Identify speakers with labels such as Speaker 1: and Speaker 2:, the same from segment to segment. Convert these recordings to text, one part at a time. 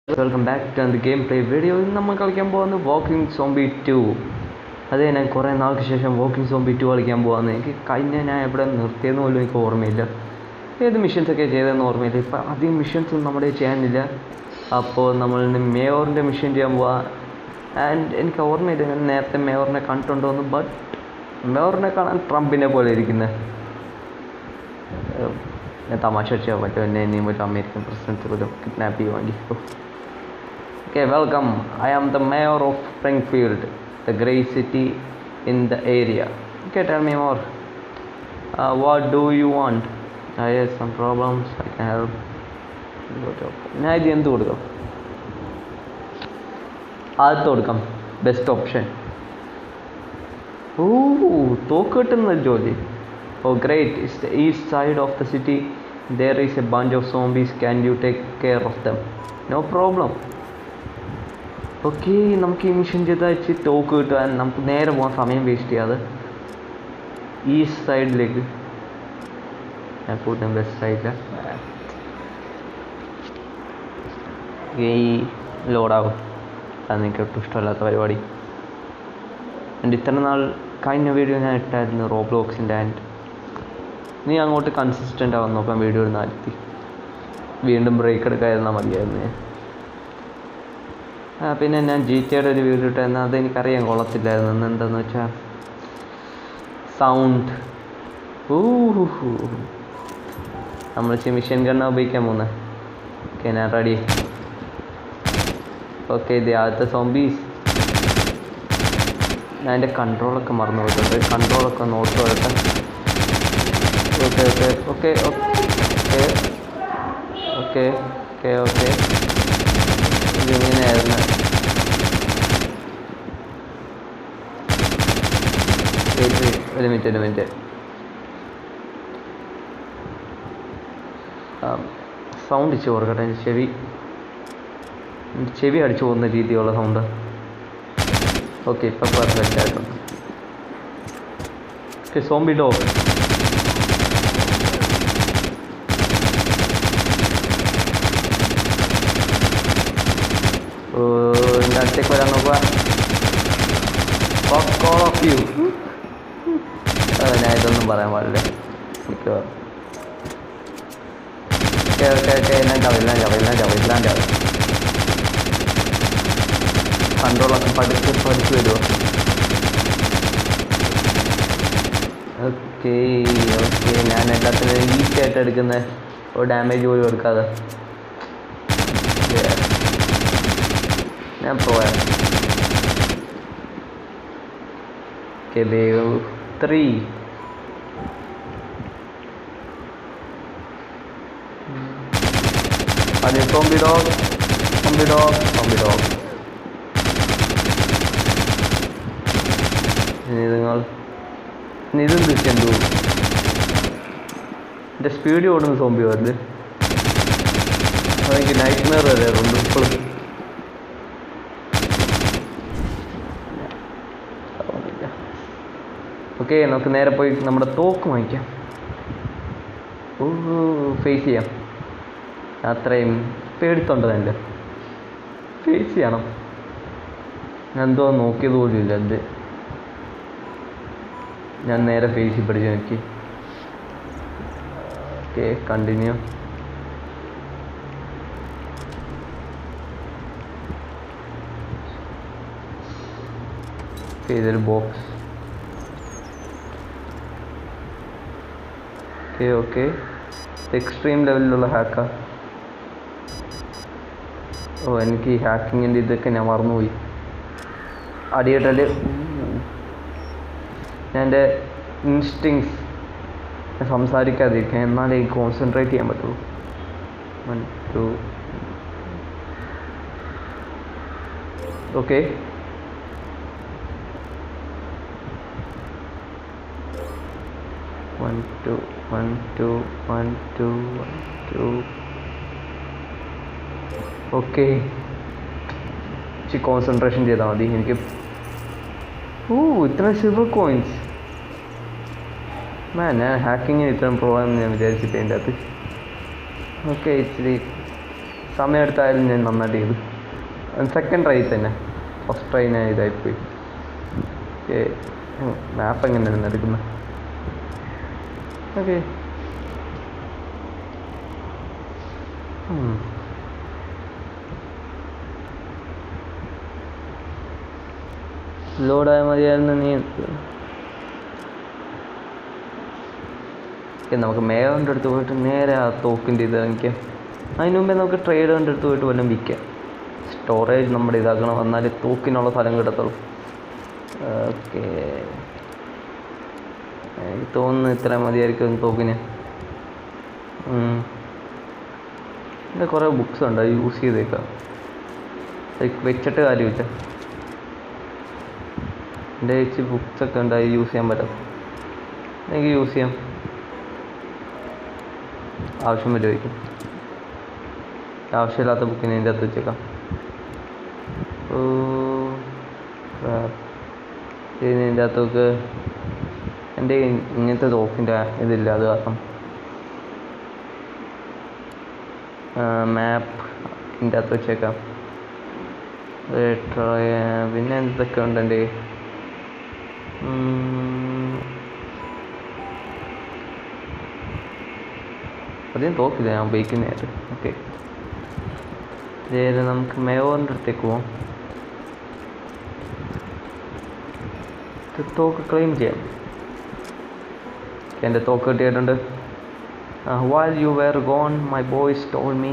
Speaker 1: Welcome back to the game play video. ഇന്ന് നമ്മൾ കളിക്കാൻ പോകുന്നത് വാക്കിംഗ് സോംബി 2. അതെ, ഞാൻ കുറേ നാൾക്ക് ശേഷം വാക്കിംഗ് സോംബി 2 കളിക്കാൻ പോകുന്നത്. എനിക്ക് ഞാൻ എവിടെ നിർത്തിയെന്ന് പോലും എനിക്ക് ഓർമ്മയില്ല. ഏത് മിഷൻസൊക്കെ ചെയ്തതെന്ന് ഓർമ്മയില്ല. ഇപ്പം അധികം മിഷൻസൊന്നും നമ്മുടെ ചെയ്യാനില്ല. അപ്പോൾ നമ്മൾ മേയറിൻ്റെ മിഷൻ ചെയ്യാൻ പോവാം. ആൻഡ് എനിക്ക് ഓർമ്മയില്ല ഞാൻ നേരത്തെ മേയറിനെ കണ്ടിട്ടുണ്ടോയെന്ന്. ബട്ട് മേയറിനെ കാണാൻ ട്രംപിനെ പോലെ ഇരിക്കുന്നത്. ഞാൻ തമാശ വെച്ചാൽ പറ്റും, എന്നെ ഇനിയും ഒരു അമേരിക്കൻ പ്രസിഡൻറ്റ് പോലും kidnap ചെയ്യുവാണ്ടി. Okay, welcome. I am the mayor of Springfield, the great city in the area. Okay, tell me more. What do you want? I have some problems. I can help. ഞാൻ ഇത് എന്ത് കൊടുക്കാം? ആദ്യത്തെ കൊടുക്കാം. Best option. തോക്ക് കിട്ടുന്ന ജോലി. Oh great, it's the east side of the city. There is a bunch of zombies. Can you take care of them? No problem. Okay, നമുക്ക് ഈ മിഷൻ ചെയ്താൽ വെച്ച് തോക്ക് കിട്ടാൻ നമുക്ക് നേരെ പോകാൻ സമയം വേസ്റ്റ് ചെയ്യാതെ ഈസ്റ്റ് സൈഡിലേക്ക്. ഞാൻ കൂടുതലും വെസ്റ്റ് സൈഡിലാണ്. ഈ ലോഡാകും, അത് എനിക്ക് ഒട്ടും ഇഷ്ടമല്ലാത്ത പരിപാടി. എൻ്റെ ഇത്ര നാൾ കഴിഞ്ഞ വീഡിയോ ഞാൻ ഇട്ടായിരുന്നു റോബ്ലോക്സിൻ്റെ. ആൻഡ് നീ അങ്ങോട്ട് കൺസിസ്റ്റൻ്റ് ആവാൻ നോക്കാൻ വീഡിയോ ഇടുന്നായിരുത്തി. വീണ്ടും ബ്രേക്ക് എടുക്കാതിരുന്നാൽ മതിയായിരുന്നു. പിന്നെ ഞാൻ GTA ഒരു വീഡിയോ ഇട്ടായിരുന്നു. അതെനിക്കറിയാൻ കൊള്ളത്തില്ലായിരുന്നു. എന്താണെന്ന് വെച്ചാൽ സൗണ്ട്. നമ്മൾ മിഷൻ ഗണ്ണ ഉപയോഗിക്കാൻ പോകുന്നത്. ഓക്കെ, ഞാൻ റെഡി. ഓക്കെ, ഇത് ആദ്യത്തെ സോംബീസ്. ഞാൻ എൻ്റെ കൺട്രോളൊക്കെ മറന്നു പോയിട്ടുണ്ട്. കൺട്രോളൊക്കെ നോട്ട് വരട്ടെ. Okay okay okay okay okay okay okay ഇതിങ്ങനെയായിരുന്നു. ഒരു മിനിറ്റ്. സൗണ്ട് ഇച്ച് കൊടുക്കട്ടെ. ചെവി അടിച്ചു പോകുന്ന രീതിയുള്ള സൗണ്ട്. ഓക്കെ, ഇപ്പം പെർഫെക്റ്റ് ആയിട്ടുണ്ട്. Okay, zombie dog. എൻ്റെ അടുത്തേക്ക് വരാൻ നോക്കുക. All of you. ഞാൻ ഇതൊന്നും പറയാൻ പാടില്ല. എനിക്ക് ഓക്കെ എല്ലാം ചവില്ല. കൺട്രോളൊക്കെ പഠിച്ച് വരുമോ? ഓക്കെ ഞാൻ എല്ലാത്തിനും ഈസി ആയിട്ട് എടുക്കുന്നത്. ഒരു ഡാമേജ് പോലും എടുക്കാതെ ഞാൻ പോയാൽ. Okay, wave 3. അതെ, സോംബി ഡോഗ്. ഇതും തിരിച്ചെന്തോ എൻ്റെ സ്പീഡിൽ ഓടുന്ന സോംബി വരുന്നത്. അതെനിക്ക് നൈറ്റ് മെയർ വരാറുണ്ട് ഇപ്പോഴും. ഓക്കെ, നമുക്ക് നേരെ പോയി നമ്മുടെ തോക്ക് വാങ്ങിക്കാം. ഫേസ് ചെയ്യാം. അത്രയും പേടിത്തൊണ്ടത് എൻ്റെ ഫേസ് ചെയ്യണം. ഞാൻ എന്തോ നോക്കിയത് പോലും ഇല്ല. എന്ത് ഞാൻ നേരെ ഫേസിൽ പഠിച്ച് നോക്കി. Okay, continue. ഇതൊരു ബോക്സ്. ഓക്കെ എക്സ്ട്രീം ലെവലിലുള്ള ഹാക്കാ. എനിക്ക് ഈ ഹാക്കിങ്ങിൻ്റെ ഇതൊക്കെ ഞാൻ മറന്നുപോയി. അടിയിട്ടാൽ ഞാൻ എൻ്റെ ഇൻസ്റ്റിങ്സ് സംസാരിക്കാതിരിക്കാൻ, എന്നാലേ എനിക്ക് കോൺസെൻട്രേറ്റ് ചെയ്യാൻ പറ്റുള്ളൂ. 1 2 okay. One two. Okay, concentration ചെയ്താൽ മതി. എനിക്ക് ഇത്ര സിൽവർ കോയിൻസ്. ഞാൻ ഹാക്കിങ്ങിന് ഇത്രയും പ്രോ ആണെന്ന് ഞാൻ വിചാരിച്ചിട്ട് അതിൻ്റെ അകത്ത്. ഓക്കെ, ഇച്ചിരി സമയം എടുത്തായാലും ഞാൻ നന്നായിട്ട് ചെയ്തു. സെക്കൻഡ് ട്രൈ തന്നെ, ഫസ്റ്റ് ട്രൈ ഞാൻ ഇതായിപ്പോയി. ഓക്കെ, മാപ്പ് എങ്ങനെയാണ് എടുക്കുന്നത്? ഓക്കെ, ലോഡായ മതിയായിരുന്നു നീ. നമുക്ക് മേഘൻ്റെ അടുത്ത് പോയിട്ട് നേരെ ആ തോക്കിൻ്റെ ഇത് ഇറങ്ങിക്കാം. അതിന് മുമ്പേ നമുക്ക് ട്രേഡറിൻ്റെ അടുത്ത് പോയിട്ട് വല്ലതും വിൽക്കാം. സ്റ്റോറേജ് നമ്മുടെ ഇതാക്കണം, എന്നാലേ തോക്കിനുള്ള സ്ഥലം കിട്ടത്തുള്ളൂ. ഓക്കെ, എനിക്ക് തോന്നുന്നു ഇത്ര മതിയായിരിക്കും തോക്കിന്. എൻ്റെ കുറേ ബുക്സ് ഉണ്ട്, അത് യൂസ് ചെയ്തേക്കാം. വെച്ചിട്ട് കാര്യമില്ല, എൻ്റെ ചേച്ചി ബുക്സൊക്കെ ഉണ്ട്, അത് യൂസ് ചെയ്യാൻ പറ്റും. എനിക്ക് യൂസ് ചെയ്യാം, ആവശ്യം വരുമായിരിക്കും. ആവശ്യമില്ലാത്ത ബുക്കിനെ എൻ്റെ അകത്ത് വെച്ചേക്കാം. ഇതിൻ്റെ അകത്തൊക്കെ എൻ്റെ ഇങ്ങനത്തെ തോക്കിൻ്റെ ഇതില്ല, അത് കാരണം മാപ്പ് ഇതിൻ്റെ അകത്ത് വെച്ചേക്കാം. പിന്നെ എന്തൊക്കെ ഉണ്ട് എൻ്റെ അധികം തോക്കില്ല ഞാൻ ഉപയോഗിക്കുന്നതായിട്ട്. ഓക്കെ, ഇതേത് നമുക്ക് മേവറിൻ്റെ അടുത്തേക്ക് പോവാം. തോക്ക് ക്ലെയിം ചെയ്യാം. എൻ്റെ തോക്ക് കിട്ടിയിട്ടുണ്ട്. While you were gone, my boys told me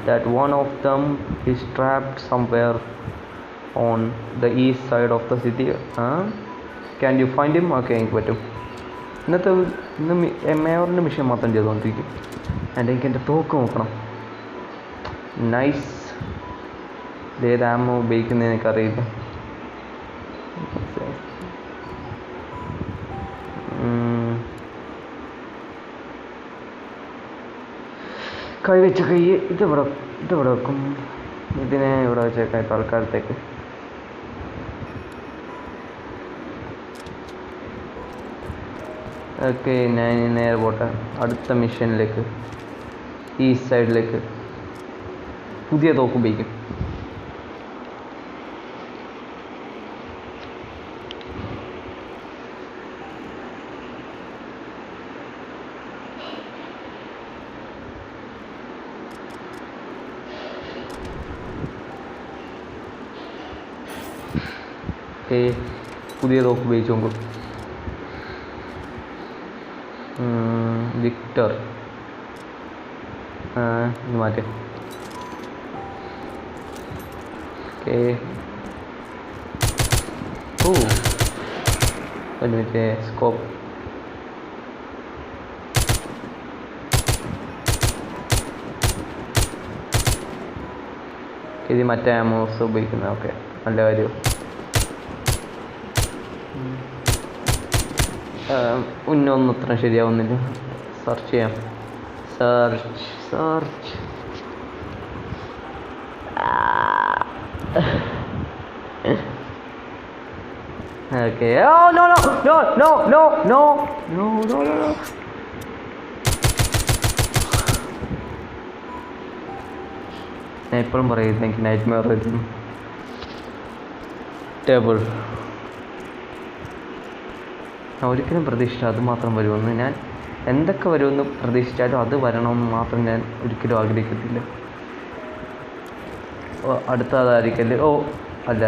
Speaker 1: that one of them is trapped somewhere on the east side of the city. Can you find him? Okay, എനിക്ക് പറ്റും. ഇന്ന് മേവറിൻ്റെ മിഷൻ മാത്രം ചെയ്തുകൊണ്ടിരിക്കും. എനിക്ക് എൻ്റെ തോക്ക് നോക്കണം. നൈസ്. ഏത് ആമോ ഉപയോഗിക്കുന്നത് എനിക്കറിയില്ല. കൈ വെച്ച കൈ ഇതിവിടെ വെക്കും. ഇതിനെ ഇവിടെ വെച്ചേക്കാം തൽക്കാലത്തേക്ക്. ഓക്കെ, ഞാൻ നേരെ പോട്ടെ അടുത്ത മിഷനിലേക്ക്, ഈസ്റ്റ് സൈഡിലേക്ക്. പുതിയ തോക്ക് ഉപയോഗിക്കും. പുതിയ തോക്ക് ഉപയോഗിച്ച് നോക്കും. വിക്ടർ ഇത് മാറ്റേ. ഓക്കെ, മറ്റേ സ്കോപ്പ്. ഇത് മറ്റേ ആമോസ് ഉപയോഗിക്കുന്നത്. ഓക്കെ, നല്ല കാര്യം. ഉന്നൊന്നും അത്ര ശരിയാവുന്നില്ല. സെർച്ച് ചെയ്യാം. Search okay. No no no no no no no no no. ഞാൻ എപ്പോഴും പറയുന്നത് എനിക്ക് നൈറ്റ് മെയർ വരുന്നു. ടേബിൾ ഞാൻ ഒരിക്കലും പ്രതീക്ഷിച്ചില്ല അത് മാത്രം വരുമെന്ന്. ഞാൻ എന്തൊക്കെ വരുമെന്ന് പ്രതീക്ഷിച്ചാലും അത് വരണമെന്ന് മാത്രം ഞാൻ ഒരിക്കലും ആഗ്രഹിക്കത്തില്ല. അടുത്ത അതായിരിക്കല്ലേ? അല്ല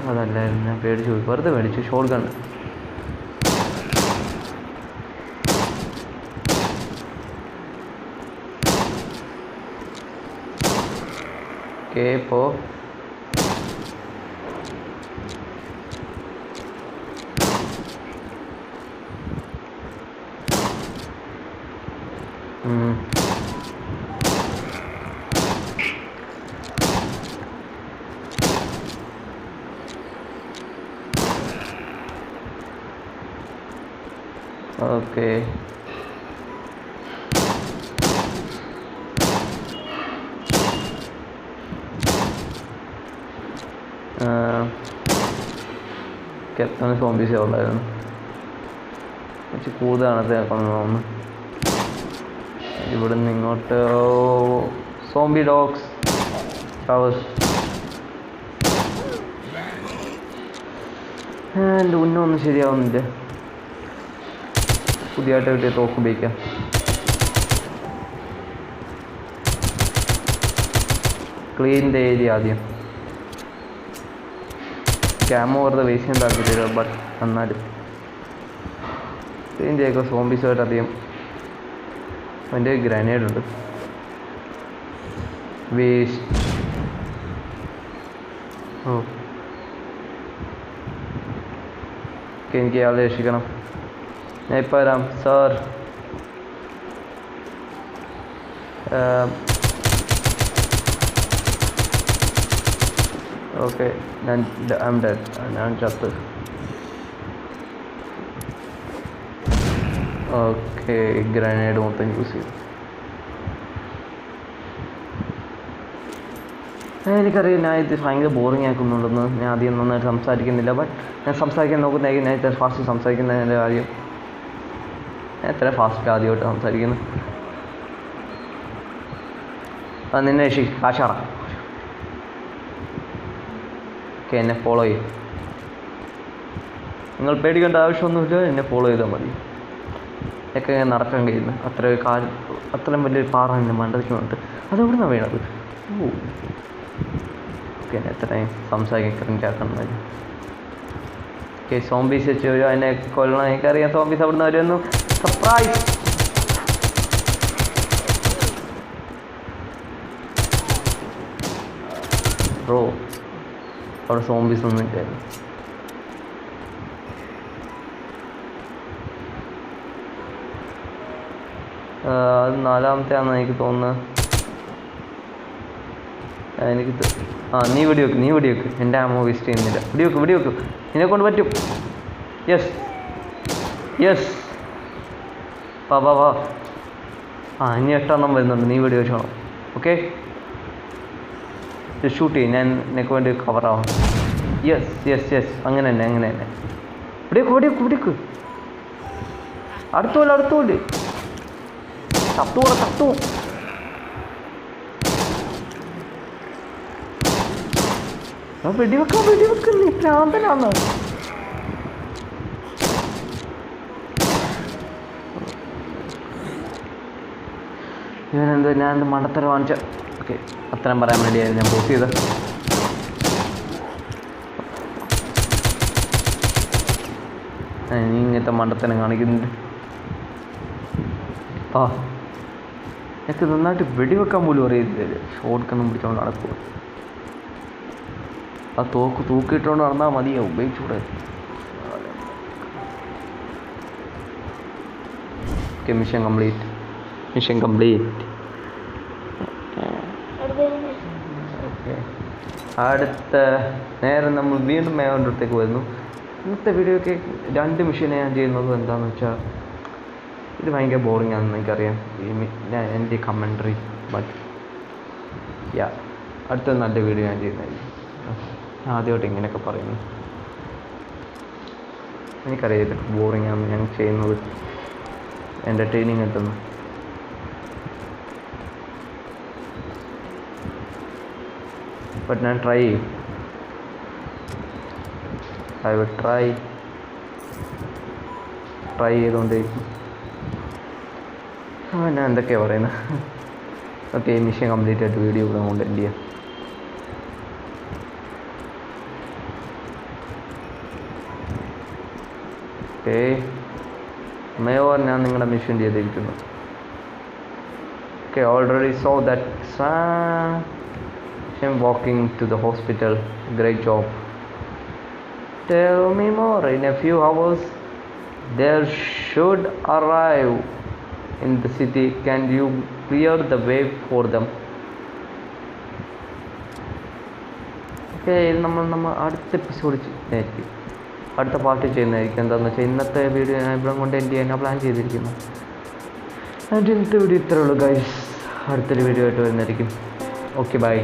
Speaker 1: അതല്ലായിരുന്നു. ഞാൻ പേടിച്ചു പോയി, വെറുതെ മേടിച്ചു. Shot gun. ഓക്കെ, ഇപ്പോൾ ഓക്കെ. എത്ര സോംബീസേ ഉള്ളായിരുന്നു. കുറച്ച് കൂടുതലാണത്തെ കൊണ്ടുവന്നു. ഇവിടുന്ന് ഇങ്ങോട്ട് സോംബി ഡോഗ്സ്. ടവേഴ്സ്. എൻ്റെ ഉന്നൊന്നും ശരിയാവുന്നില്ല. പുതിയതായിട്ട് കിട്ടിയ തോക്ക് ഉപയോഗിക്കാം. ക്ലീൻ ദ ഏരിയ ആദ്യം. ക്യാമോ വെറുതെ വേസ്റ്റ് ചെയ്യാൻ താല്പര്യമില്ല, ബട്ട് എന്നാലും ക്ലീൻ ചെയ്യുക. സോംബീസുമായിട്ട് അധികം. എൻ്റെ ഗ്രനേഡ് ഉണ്ട്. വേസ്റ്റ്. ഓക്കെ, എനിക്ക് ഇയാളെ രക്ഷിക്കണം. ഞാൻ ഇപ്പോൾ വരാം സാർ. ഓക്കെ, ഞാൻ ചത്ത്. ഓക്കെ, ഗ്രനേഡ് മൊത്തം യൂസ് ചെയ്തു. എനിക്കറിയാം ഞാൻ ഇത് ഭയങ്കര ബോറിങ് ആക്കുന്നുണ്ടെന്ന്. ഞാൻ ആദ്യം നന്നായിട്ട് സംസാരിക്കുന്നില്ല, ബട്ട് ഞാൻ സംസാരിക്കാൻ നോക്കുന്നതായിരിക്കും. ഞാൻ ഇത്ര ഫാസ്റ്റ് സംസാരിക്കുന്നതിൻ്റെ കാര്യം. ഞാൻ എത്ര ഫാസ്റ്റ് ആദ്യമായിട്ട് സംസാരിക്കുന്നു. നിന്നെ കാശാറ. ഓക്കെ, എന്നെ ഫോളോ ചെയ്യും. നിങ്ങൾ പേടിക്കേണ്ട ആവശ്യമൊന്നുമില്ല, എന്നെ ഫോളോ ചെയ്താൽ മതി. ഒക്കെ ഞാൻ നടക്കാൻ കഴിയുന്നു. അത്രയും വലിയൊരു പാറ എൻ്റെ മണ്ടയ്ക്കുന്നുണ്ട്. അതെവിടെ നിന്നാണ് വീണത്? ഓ, ഓക്കെ, എന്നെ എത്രയും സംസാരിക്കാൻ ക്രിഞ്ചാക്കണം. ഓക്കെ, സോംബീസ് വെച്ച് വരും. അതിനെ കൊല്ലണം. എനിക്കറിയാം സോംബീസ് അവിടെ നിന്ന് വരുമെന്ന്. സർപ്രൈസ്. ബ്രോ, അവിടെ സോംബീസ് ഒന്നും ഇല്ലായിരുന്നു. അത് നാലാമത്തെ ആണെന്ന് എനിക്ക് തോന്നുന്നത്. നീ വെടിവെക്ക്. എൻ്റെ ആമോ വേസ്റ്റ് ചെയ്യുന്നില്ല. വെടിവെക്ക്. നിന്നെ കൊണ്ട് പറ്റും. യെസ്. വാ. ഇനി 8 വരുന്നുണ്ട്. നീ വെടിവെച്ചോണം. ഓക്കെ, ഷൂട്ട് ചെയ്യും. ഞാൻ നിനക്ക് വേണ്ടി കവറാവാം. യെസ്. അങ്ങനെ തന്നെ. വെടിവെക്ക്. അടുത്തോല് തത്തു. വെടിവെക്ക്. നീ ഭ്രാന്തനാണ്. ഞാൻ മണ്ടത്തരം വാങ്ങിച്ച. ഓക്കെ, അത്രയും പറയാൻ വേണ്ടിയായിരുന്നു ഞാൻ പോസ്റ്റ് ചെയ്തത്. നീ ഇങ്ങനത്തെ മണ്ടത്തരം കാണിക്കുന്നുണ്ട്. എനിക്ക് നന്നായിട്ട് വെടിവെക്കാൻ പോലും അറിയില്ല. ഷോട്ട് ഗണ്ണും പിടിച്ചോണ്ട് നടക്കുക. ആ തോക്ക് തൂക്കിയിട്ടുകൊണ്ട് നടന്നാൽ മതിയോ? ഉപയോഗിച്ചൂടെ? Okay, mission complete. ഓക്കെ, അടുത്ത നേരം നമ്മൾ വീണ്ടും മേവൻ്റെ അടുത്തേക്ക് വരുന്നു. ഇന്നത്തെ വീഡിയോയ്ക്ക് 2 മിഷനെ ഞാൻ ചെയ്യുന്നത് എന്താണെന്ന് വെച്ചാൽ, ഇത് ഭയങ്കര ബോറിംഗ് ആണെന്ന് എനിക്കറിയാം, എൻ്റെ കമൻട്രി. ബട്ട് അടുത്ത നല്ല വീഡിയോ ഞാൻ ചെയ്യുന്നതായിരിക്കും. ആദ്യമായിട്ട് ഇങ്ങനെയൊക്കെ പറയുന്നു. എനിക്കറിയാം ഇതൊക്കെ ബോറിംഗ് ആണ് ഞാൻ ചെയ്യുന്നത്. എൻ്റർടൈനിങ് എത്തുന്നു. ബട്ട് ഞാൻ ട്രൈ ചെയ്യും. ഐ വിൽ ട്രൈ ചെയ്തുകൊണ്ടിരിക്കും. ഞാൻ എന്തൊക്കെയാണ് പറയുന്നത്. ഓക്കെ, മിഷൻ കംപ്ലീറ്റ് ആയിട്ട് വീഡിയോ ഇവിടെ കൊണ്ട് എൻഡ് ചെയ്യാം. ഓക്കെ, മേവർ ഞാൻ നിങ്ങളുടെ മിഷൻ ചെയ്തിരിക്കുന്നു. Okay, already so that walking to the hospital. Great job. Tell me more. In a few hours they should arrive in the city. Can you clear the way for them? Okay, നമ്മൾ അടുത്ത episode ചെയ്യുന്നതായിരിക്കും. അടുത്ത part ചെയ്യുന്നതായിരിക്കും. എന്താണെന്ന് വെച്ചാൽ ഇന്നത്തെ video ഞാൻ ഇവിടെ കൊണ്ട് എൻഡ് ചെയ്യാൻ പ്ലാൻ ചെയ്തിരിക്കുന്നു. ഇന്നത്തെ വീഡിയോ ഇത്രയേ ഉള്ളൂ ഗൈസ്. അടുത്തൊരു വീഡിയോ ആയിട്ട് വരുന്നതായിരിക്കും. Okay, by.